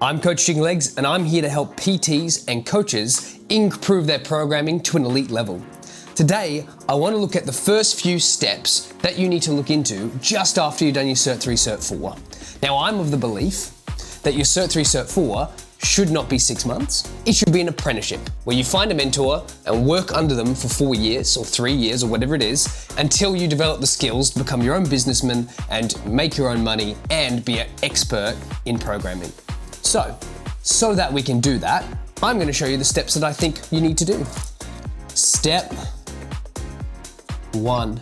I'm Coach Chicken Legs, and I'm here to help PTs and coaches improve their programming to an elite level. Today, I want to look at the first few steps that you need to look into just after you've done your Cert 3, Cert 4. Now, I'm of the belief that your Cert 3, Cert 4 should not be 6 months. It should be an apprenticeship where you find a mentor and work under them for 4 years or 3 years or whatever it is until you develop the skills to become your own businessman and make your own money and be an expert in programming. So that we can do that, I'm going to show you the steps that I think you need to do. Step 1,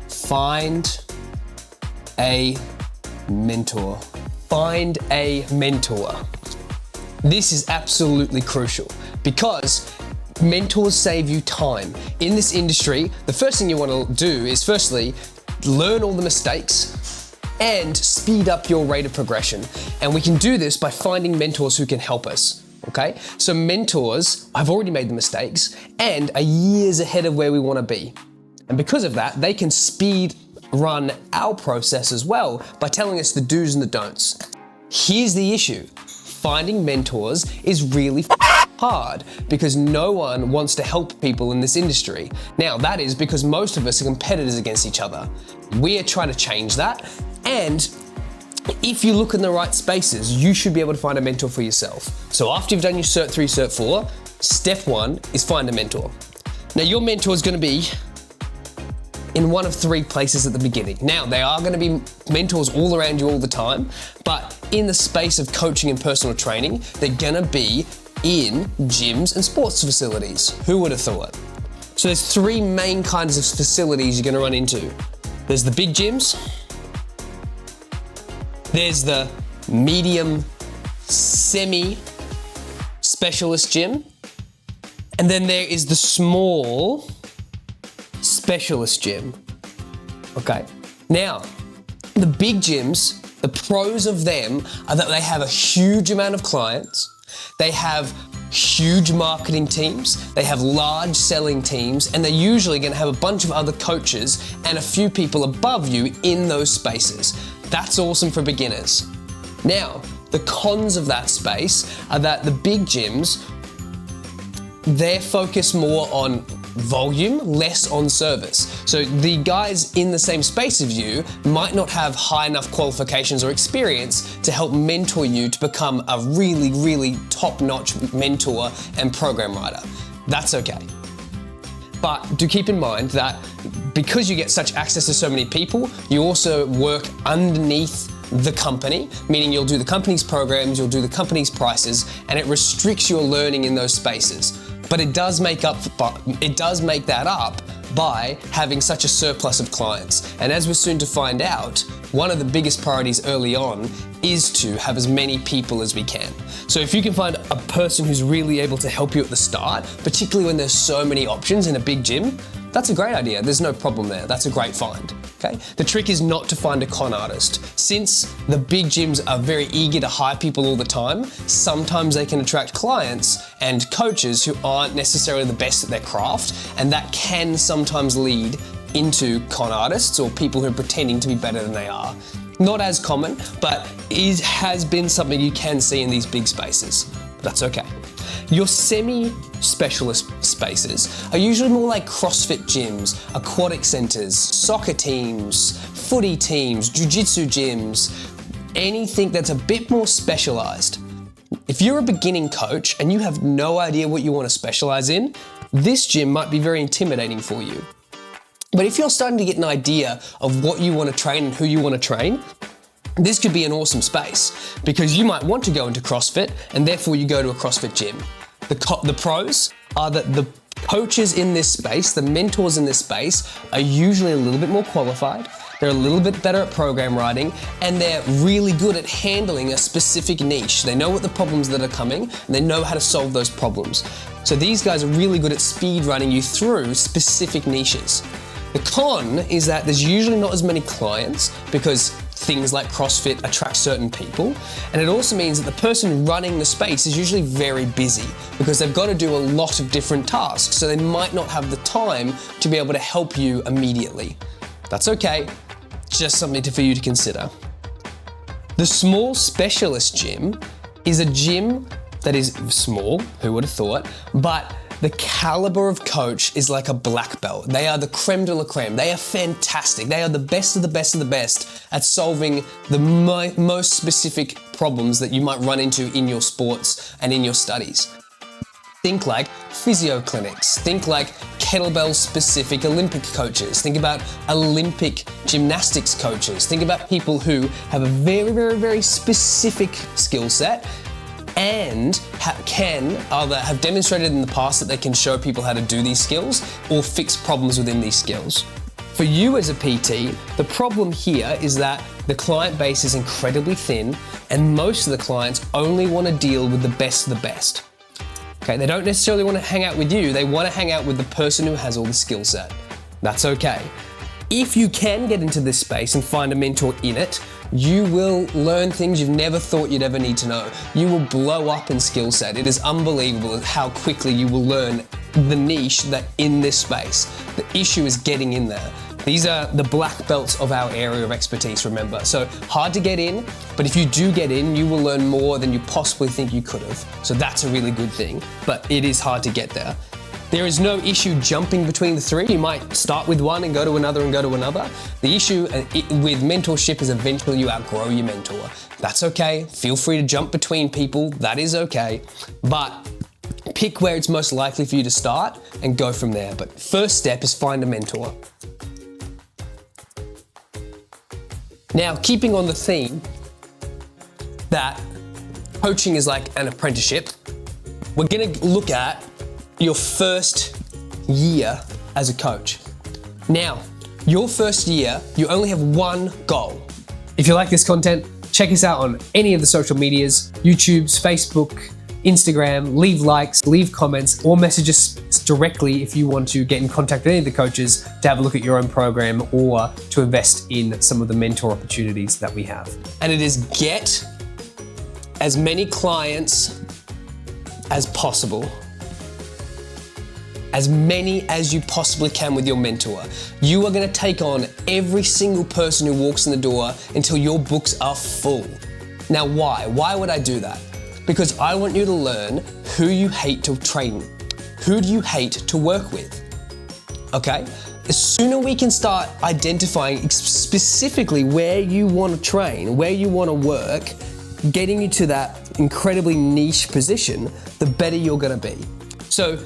find a mentor. Find a mentor. This is absolutely crucial because mentors save you time. In this industry, the first thing you want to do is firstly, learn all the mistakes and speed up your rate of progression. And we can do this by finding mentors who can help us, okay? So mentors, I've already made the mistakes and are years ahead of where we want to be. And because of that, they can speed run our process as well by telling us the do's and the don'ts. Here's the issue. Finding mentors is really hard because no one wants to help people in this industry. Now, that is because most of us are competitors against each other. We are trying to change that, and if you look in the right spaces, you should be able to find a mentor for yourself. So after you've done your Cert 3, Cert 4, step 1 is find a mentor. Now, your mentor is going to be in one of 3 places at the beginning. Now, they are going to be mentors all around you all the time, but in the space of coaching and personal training, they're going to be in gyms and sports facilities. Who would have thought? So there's 3 main kinds of facilities you're going to run into. There's the big gyms, there's the medium semi-specialist gym, and then there is the small specialist gym. Okay. Now, the big gyms, the pros of them are that they have a huge amount of clients, they have huge marketing teams, they have large selling teams, and they're usually going to have a bunch of other coaches and a few people above you in those spaces. That's awesome for beginners. Now, the cons of that space are that the big gyms, they're focused more on volume, less on service. So the guys in the same space as you might not have high enough qualifications or experience to help mentor you to become a really, really top-notch mentor and program writer. That's okay. But do keep in mind that because you get such access to so many people, you also work underneath the company, meaning you'll do the company's programs, you'll do the company's prices, and it restricts your learning in those spaces. But it does make that up by having such a surplus of clients. And as we're soon to find out, one of the biggest priorities early on is to have as many people as we can. So if you can find a person who's really able to help you at the start, particularly when there's so many options in a big gym, that's a great idea. There's no problem there. That's a great find. Okay? The trick is not to find a con artist. Since the big gyms are very eager to hire people all the time, sometimes they can attract clients and coaches who aren't necessarily the best at their craft, and that can sometimes lead into con artists or people who are pretending to be better than they are. Not as common, but it has been something you can see in these big spaces. That's okay. Your semi-specialist spaces are usually more like CrossFit gyms, aquatic centers, soccer teams, footy teams, jiu-jitsu gyms, anything that's a bit more specialized. If you're a beginning coach and you have no idea what you want to specialize in, this gym might be very intimidating for you. But if you're starting to get an idea of what you want to train and who you want to train, this could be an awesome space because you might want to go into CrossFit and therefore you go to a CrossFit gym. The pros are that the coaches in this space, the mentors in this space, are usually a little bit more qualified, they're a little bit better at program writing, and they're really good at handling a specific niche. They know what the problems that are coming, and they know how to solve those problems. So these guys are really good at speed running you through specific niches. The con is that there's usually not as many clients because things like CrossFit attract certain people, and it also means that the person running the space is usually very busy because they've got to do a lot of different tasks, so they might not have the time to be able to help you immediately. That's okay, just something for you to consider. The small specialist gym is a gym that is small, who would have thought, but the caliber of coach is like a black belt. They are the creme de la creme. They are fantastic. They are the best of the best of the best at solving the most specific problems that you might run into in your sports and in your studies. Think like physio clinics. Think like kettlebell specific Olympic coaches. Think about Olympic gymnastics coaches. Think about people who have a very, very, very specific skill set and have demonstrated in the past that they can show people how to do these skills or fix problems within these skills. For you as a PT, the problem here is that the client base is incredibly thin and most of the clients only want to deal with the best of the best. Okay, they don't necessarily want to hang out with you, they want to hang out with the person who has all the skill set. That's okay. If you can get into this space and find a mentor in it, you will learn things you've never thought you'd ever need to know. You will blow up in skill set. It is unbelievable how quickly you will learn the niche that in this space. The issue is getting in there. These are the black belts of our area of expertise, remember. So hard to get in, but if you do get in, you will learn more than you possibly think you could have. So that's a really good thing, but it is hard to get there. There is no issue jumping between the three. You might start with one and go to another and go to another. The issue with mentorship is eventually you outgrow your mentor. That's okay. Feel free to jump between people. That is okay. But pick where it's most likely for you to start and go from there. But first step is find a mentor. Now, keeping on the theme that coaching is like an apprenticeship, we're gonna look at your first year as a coach. Now, your first year, you only have one goal. If you like this content, check us out on any of the social medias, YouTube's, Facebook, Instagram, leave likes, leave comments, or message us directly if you want to get in contact with any of the coaches to have a look at your own program or to invest in some of the mentor opportunities that we have. And it is get as many clients as possible. As many as you possibly can with your mentor. You are gonna take on every single person who walks in the door until your books are full. Now why? Why would I do that? Because I want you to learn who you hate to train. Who do you hate to work with? Okay? The sooner we can start identifying specifically where you want to train, where you want to work, getting you to that incredibly niche position, the better you're gonna be. So,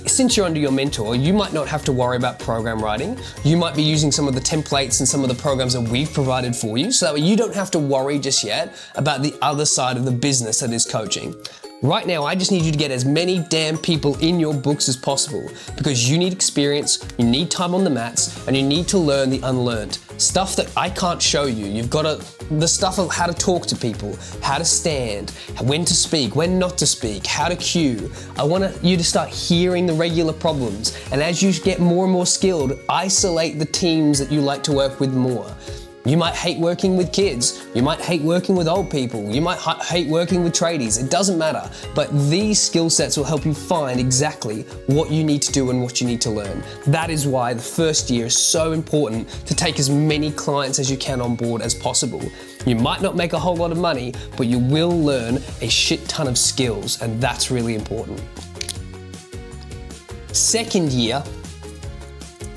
since you're under your mentor, you might not have to worry about program writing. You might be using some of the templates and some of the programs that we've provided for you, so that way you don't have to worry just yet about the other side of the business that is coaching. Right now, I just need you to get as many damn people in your books as possible because you need experience, you need time on the mats, and you need to learn the unlearned. Stuff that I can't show you. You've got the stuff of how to talk to people, how to stand, when to speak, when not to speak, how to cue. I want you to start hearing the regular problems. And as you get more and more skilled, isolate the teams that you like to work with more. You might hate working with kids. You might hate working with old people. You might hate working with tradies. It doesn't matter. But these skill sets will help you find exactly what you need to do and what you need to learn. That is why the first year is so important to take as many clients as you can on board as possible. You might not make a whole lot of money, but you will learn a shit ton of skills, and that's really important. Second year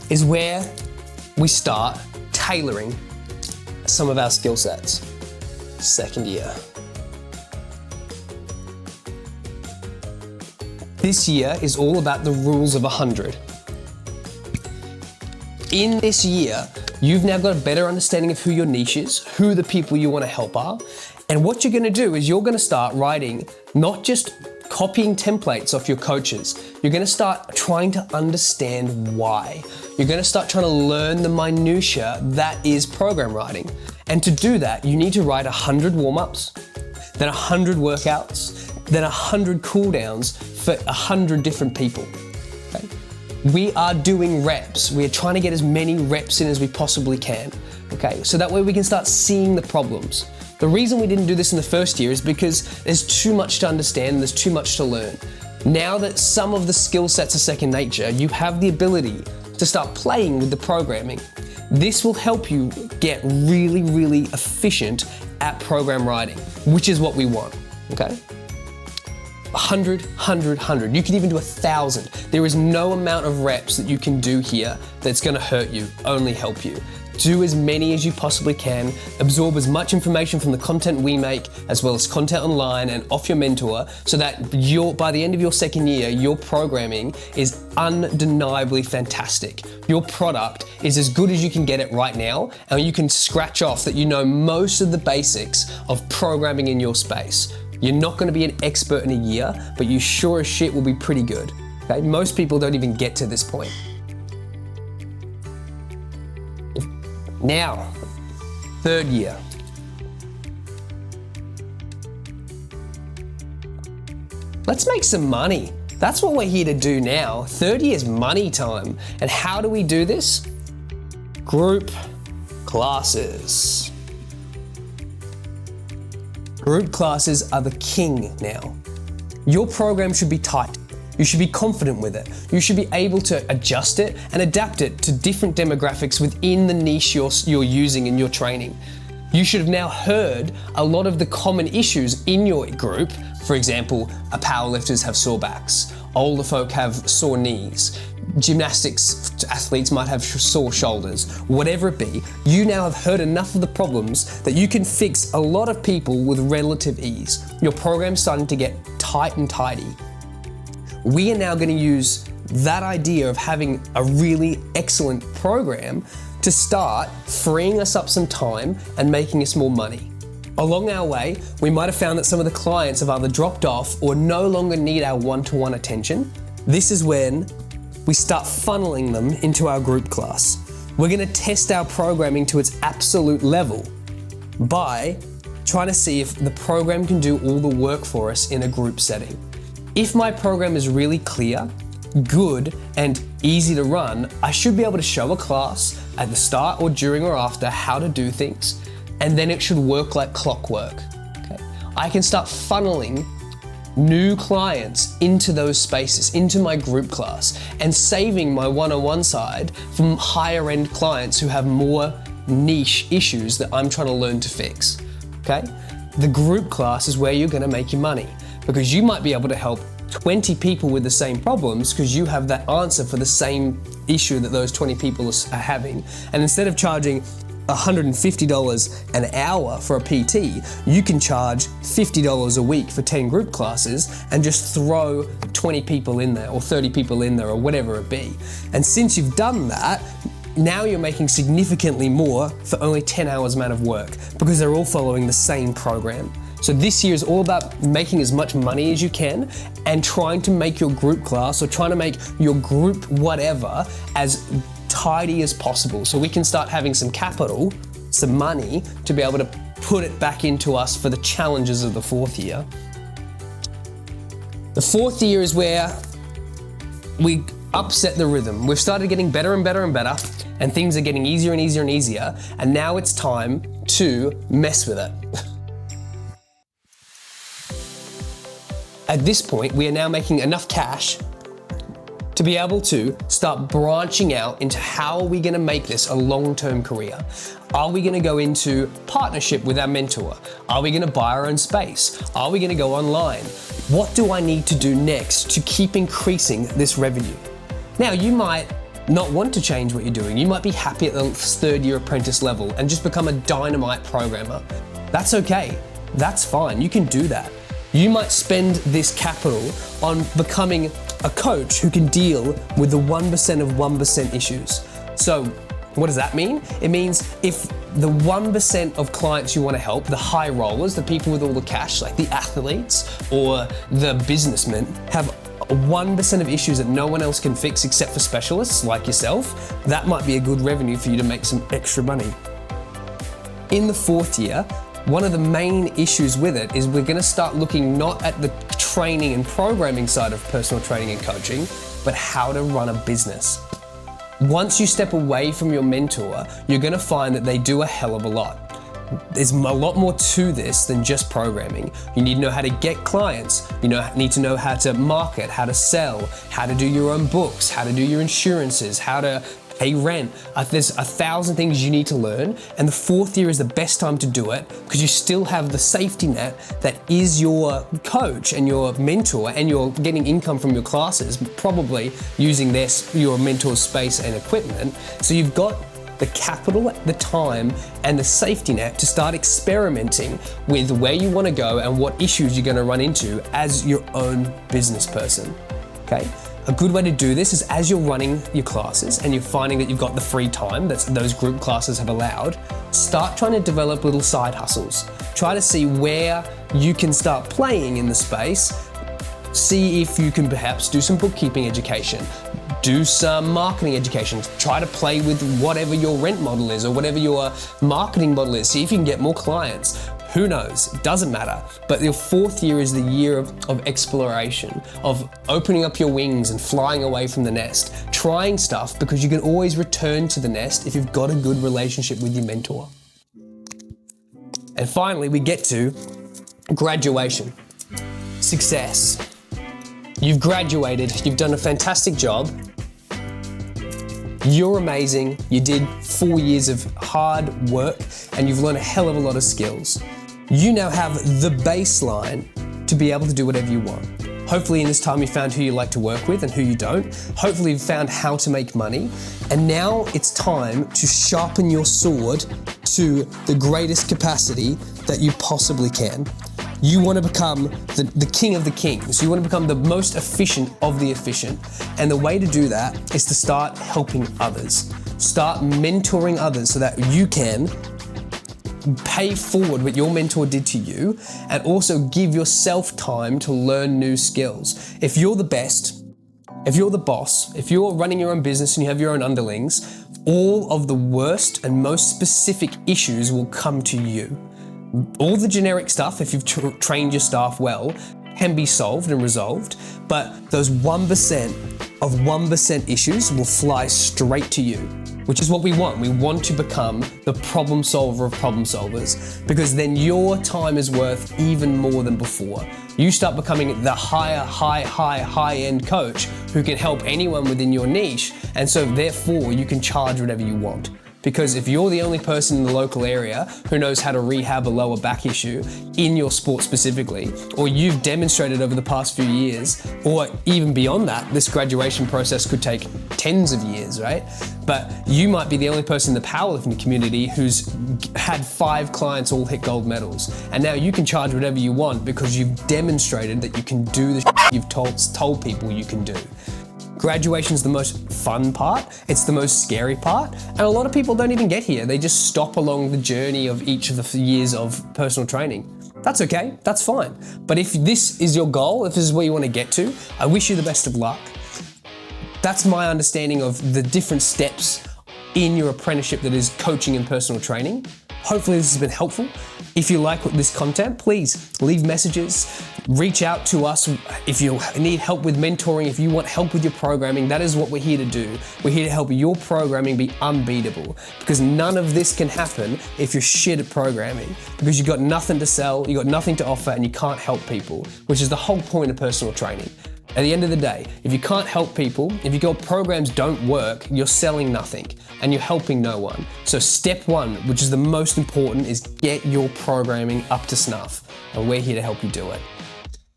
is where we start tailoring some of our skill sets. Second year. This year is all about the rules of 100. In this year, you've now got a better understanding of who your niche is, who the people you want to help are, and what you're going to do is you're going to start writing, not just copying templates off your coaches. You're going to start trying to understand why. You're going to start trying to learn the minutia that is program writing. And to do that, you need to write 100 warm-ups, then 100 workouts, then 100 cool-downs for 100 different people. Okay? We are doing reps. We are trying to get as many reps in as we possibly can. Okay? So that way we can start seeing the problems. The reason we didn't do this in the first year is because there's too much to understand and there's too much to learn. Now that some of the skill sets are second nature, you have the ability to start playing with the programming. This will help you get really, really efficient at program writing, which is what we want, okay? 100, 100, 100. You can even do 1,000. There is no amount of reps that you can do here that's gonna hurt you, only help you. Do as many as you possibly can, absorb as much information from the content we make, as well as content online and off your mentor, so that by the end of your second year, your programming is undeniably fantastic. Your product is as good as you can get it right now, and you can scratch off that you know most of the basics of programming in your space. You're not gonna be an expert in a year, but you sure as shit will be pretty good. Okay? Most people don't even get to this point. Now, third year. Let's make some money. That's what we're here to do now. Third year is money time. And how do we do this? Group classes. Group classes are the king now. Your program should be tight. You should be confident with it. You should be able to adjust it and adapt it to different demographics within the niche you're using in your training. You should have now heard a lot of the common issues in your group. For example, powerlifters have sore backs, older folk have sore knees, gymnastics athletes might have sore shoulders, whatever it be. You now have heard enough of the problems that you can fix a lot of people with relative ease. Your program's starting to get tight and tidy. We are now going to use that idea of having a really excellent program to start freeing us up some time and making us more money. Along our way, we might have found that some of the clients have either dropped off or no longer need our one-to-one attention. This is when we start funneling them into our group class. We're going to test our programming to its absolute level by trying to see if the program can do all the work for us in a group setting. If my program is really clear, good, and easy to run, I should be able to show a class at the start or during or after how to do things, and then it should work like clockwork. Okay? I can start funneling new clients into those spaces, into my group class, and saving my one-on-one side from higher end clients who have more niche issues that I'm trying to learn to fix. Okay? The group class is where you're gonna make your money, because you might be able to help 20 people with the same problems because you have that answer for the same issue that those 20 people are having. And instead of charging $150 an hour for a PT, you can charge $50 a week for 10 group classes and just throw 20 people in there or 30 people in there or whatever it be. And since you've done that, now you're making significantly more for only 10 hours amount of work because they're all following the same program. So this year is all about making as much money as you can and trying to make your group class or trying to make your group whatever as tidy as possible so we can start having some capital, some money to be able to put it back into us for the challenges of the fourth year. The fourth year is where we upset the rhythm. We've started getting better and better and better, and things are getting easier and easier and easier, and now it's time to mess with it. At this point, we are now making enough cash to be able to start branching out into how are we gonna make this a long-term career? Are we gonna go into partnership with our mentor? Are we gonna buy our own space? Are we gonna go online? What do I need to do next to keep increasing this revenue? Now, you might not want to change what you're doing. You might be happy at the third year apprentice level and just become a dynamite programmer. That's okay, that's fine, you can do that. You might spend this capital on becoming a coach who can deal with the 1% of 1% issues. So what does that mean? It means if the 1% of clients you want to help, the high rollers, the people with all the cash, like the athletes or the businessmen, have 1% of issues that no one else can fix except for specialists like yourself, that might be a good revenue for you to make some extra money. In the fourth year, one of the main issues with it is we're going to start looking not at the training and programming side of personal training and coaching, but how to run a business. Once you step away from your mentor, you're going to find that they do a hell of a lot. There's a lot more to this than just programming. You need to know how to get clients. You need to know how to market, how to sell, how to do your own books, how to do your insurances, how to pay rent. There's 1,000 things you need to learn, and the 4th year is the best time to do it because you still have the safety net that is your coach and your mentor, and you're getting income from your classes, probably using your mentor's space and equipment. So you've got the capital, the time, and the safety net to start experimenting with where you want to go and what issues you're going to run into as your own business person. Okay? A good way to do this is as you're running your classes and you're finding that you've got the free time that those group classes have allowed, start trying to develop little side hustles. Try to see where you can start playing in the space. See if you can perhaps do some bookkeeping education, do some marketing education, try to play with whatever your rent model is or whatever your marketing model is. See if you can get more clients. Who knows? It doesn't matter. But your 4th year is the year of exploration, of opening up your wings and flying away from the nest, trying stuff, because you can always return to the nest if you've got a good relationship with your mentor. And finally, we get to graduation. Success. You've graduated, you've done a fantastic job. You're amazing. You did 4 years of hard work and you've learned a hell of a lot of skills. You now have the baseline to be able to do whatever you want. Hopefully in this time you found who you like to work with and who you don't. Hopefully you've found how to make money. And now it's time to sharpen your sword to the greatest capacity that you possibly can. You want to become the king of the kings. You want to become the most efficient of the efficient. And the way to do that is to start helping others. Start mentoring others so that you can pay forward what your mentor did to you and also give yourself time to learn new skills. If you're the best, if you're the boss, if you're running your own business and you have your own underlings, all of the worst and most specific issues will come to you. All the generic stuff, if you've trained your staff well, can be solved and resolved, but those 1% of 1% issues will fly straight to you, which is what we want. We want to become the problem solver of problem solvers, because then your time is worth even more than before. You start becoming the high-end coach who can help anyone within your niche, and so therefore you can charge whatever you want. Because if you're the only person in the local area who knows how to rehab a lower back issue in your sport specifically, or you've demonstrated over the past few years, or even beyond that, this graduation process could take tens of years, right? But you might be the only person in the powerlifting community who's had 5 clients all hit gold medals. And now you can charge whatever you want because you've demonstrated that you can do the shit you've told people you can do. Graduation's the most fun part, it's the most scary part, and a lot of people don't even get here. They just stop along the journey of each of the years of personal training. That's okay, that's fine. But if this is your goal, if this is where you want to get to, I wish you the best of luck. That's my understanding of the different steps in your apprenticeship that is coaching and personal training. Hopefully this has been helpful. If you like this content, please leave messages, reach out to us if you need help with mentoring, if you want help with your programming. That is what we're here to do. We're here to help your programming be unbeatable, because none of this can happen if you're shit at programming, because you've got nothing to sell, you've got nothing to offer, and you can't help people, which is the whole point of personal training. At the end of the day, if you can't help people, if your programs don't work, you're selling nothing and you're helping no one. So step 1, which is the most important, is get your programming up to snuff, and we're here to help you do it.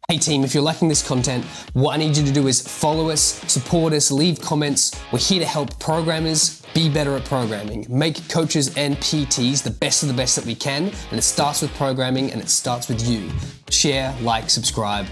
Hey team, if you're liking this content, what I need you to do is follow us, support us, leave comments. We're here to help programmers be better at programming, make coaches and PTs the best of the best that we can, and it starts with programming and it starts with you. Share, like, subscribe.